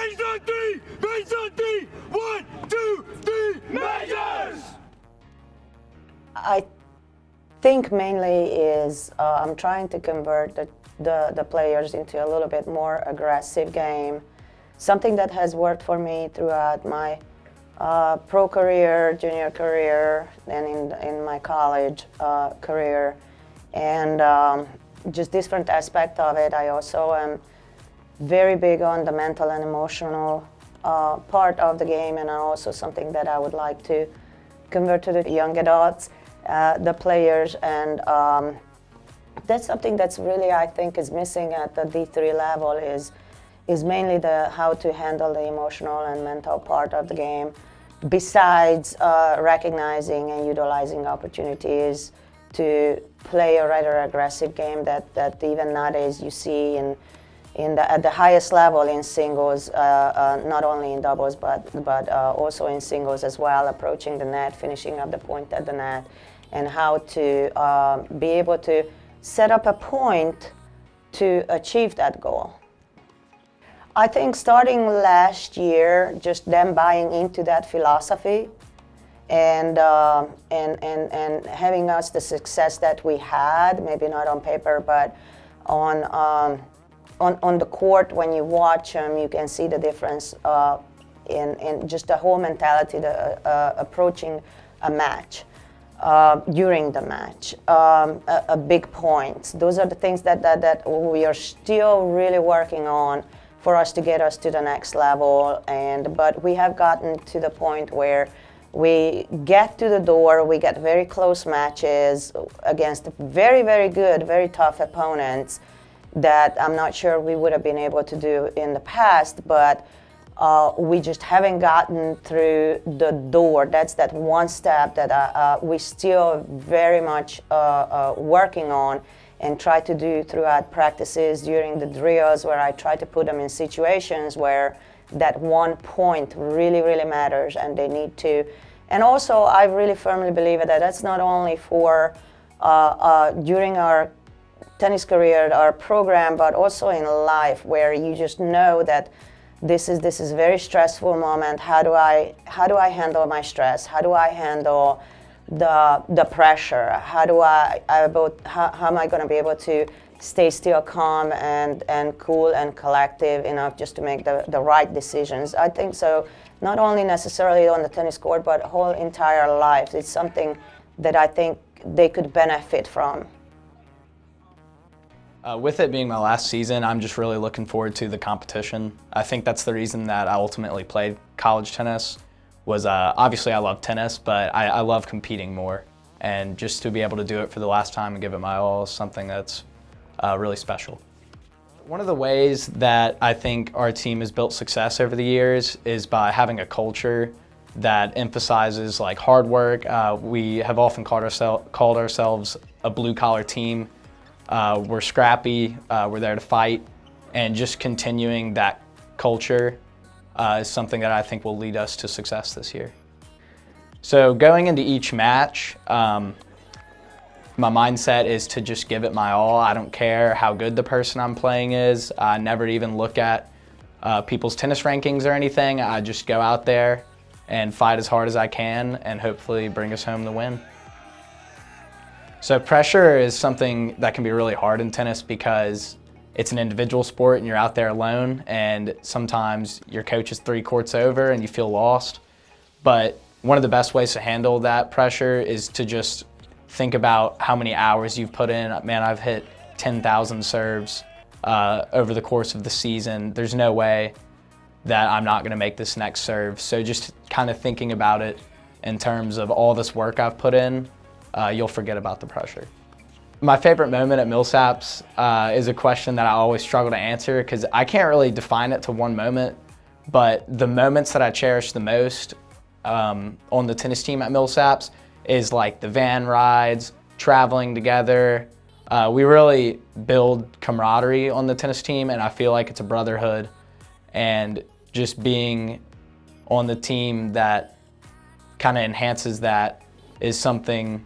Base on three! Base on three! 1, 2, 3, measures! I think mainly is I'm trying to convert the players into a little bit more aggressive game. Something that has worked for me throughout my pro career, junior career, and in my college career. And just different aspect of it. I also am very big on the mental and emotional part of the game, and also something that I would like to convert to the young adults, the players, and that's something that's really, I think, is missing at the D3 level is mainly the how to handle the emotional and mental part of the game, besides recognizing and utilizing opportunities to play a rather aggressive game that even nowadays you see at the highest level in singles, not only in doubles but also in singles as well, approaching the net, finishing up the point at the net, and how to be able to set up a point to achieve that goal. I think starting last year, just them buying into that philosophy and having us the success that we had, maybe not on paper, but on the court, when you watch them, you can see the difference in just the whole mentality, approaching a match, during the match, a big point. Those are the things that we are still really working on for us to get us to the next level. But we have gotten to the point where we get to the door, we get very close matches against very, very good, very tough opponents that I'm not sure we would have been able to do in the past, but we just haven't gotten through the door. That's that one step that we still very much working on and try to do throughout practices during the drills, where I try to put them in situations where that one point really, really matters and they need to. And also, I really firmly believe that that's not only for during our tennis career, our program, but also in life, where you just know that this is a very stressful moment. How do I handle my stress? How do I handle the pressure? How am I going to be able to stay still calm and cool and collective enough just to make the right decisions? I think so, not only necessarily on the tennis court, but whole entire life. It's something that I think they could benefit from. With it being my last season, I'm just really looking forward to the competition. I think that's the reason that I ultimately played college tennis. Was obviously I love tennis, but I love competing more. And just to be able to do it for the last time and give it my all is something that's really special. One of the ways that I think our team has built success over the years is by having a culture that emphasizes like hard work. We have often called ourselves a blue-collar team. We're scrappy, we're there to fight, and just continuing that culture is something that I think will lead us to success this year. So going into each match, my mindset is to just give it my all. I don't care how good the person I'm playing is. I never even look at people's tennis rankings or anything. I just go out there and fight as hard as I can and hopefully bring us home the win. So pressure is something that can be really hard in tennis because it's an individual sport and you're out there alone, and sometimes your coach is 3 courts over and you feel lost. But one of the best ways to handle that pressure is to just think about how many hours you've put in. Man, I've hit 10,000 serves over the course of the season. There's no way that I'm not gonna make this next serve. So just kind of thinking about it in terms of all this work I've put in, you'll forget about the pressure. My favorite moment at Millsaps is a question that I always struggle to answer because I can't really define it to one moment, but the moments that I cherish the most on the tennis team at Millsaps is like the van rides, traveling together. We really build camaraderie on the tennis team, and I feel like it's a brotherhood, and just being on the team that kind of enhances that is something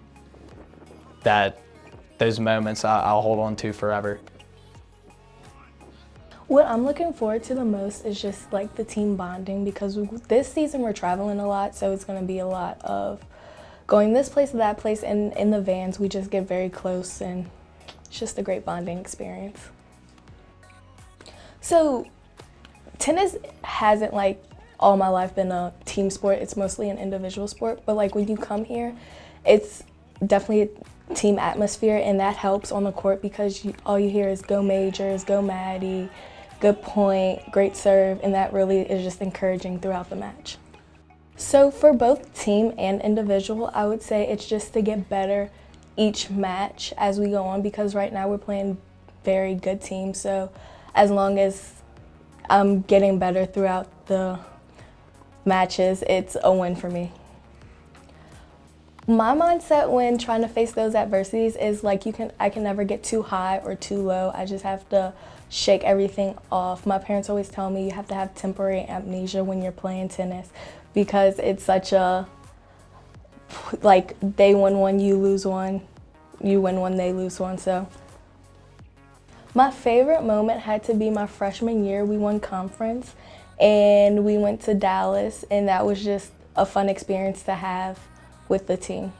that those moments I'll hold on to forever. What I'm looking forward to the most is just like the team bonding, because this season we're traveling a lot, so it's going to be a lot of going this place to that place, and in the vans we just get very close, and it's just a great bonding experience. So tennis hasn't like all my life been a team sport. It's mostly an individual sport, but like when you come here, it's definitely a team atmosphere, and that helps on the court because all you hear is go Majors, go Maddie, good point, great serve, and that really is just encouraging throughout the match. So for both team and individual, I would say it's just to get better each match as we go on, because right now we're playing very good teams, so as long as I'm getting better throughout the matches, it's a win for me. My mindset when trying to face those adversities is like I can never get too high or too low. I just have to shake everything off. My parents always tell me you have to have temporary amnesia when you're playing tennis, because it's such a, like, they win one, you lose one, you win one, they lose one. So my favorite moment had to be my freshman year. We won conference and we went to Dallas, and that was just a fun experience to have with the team.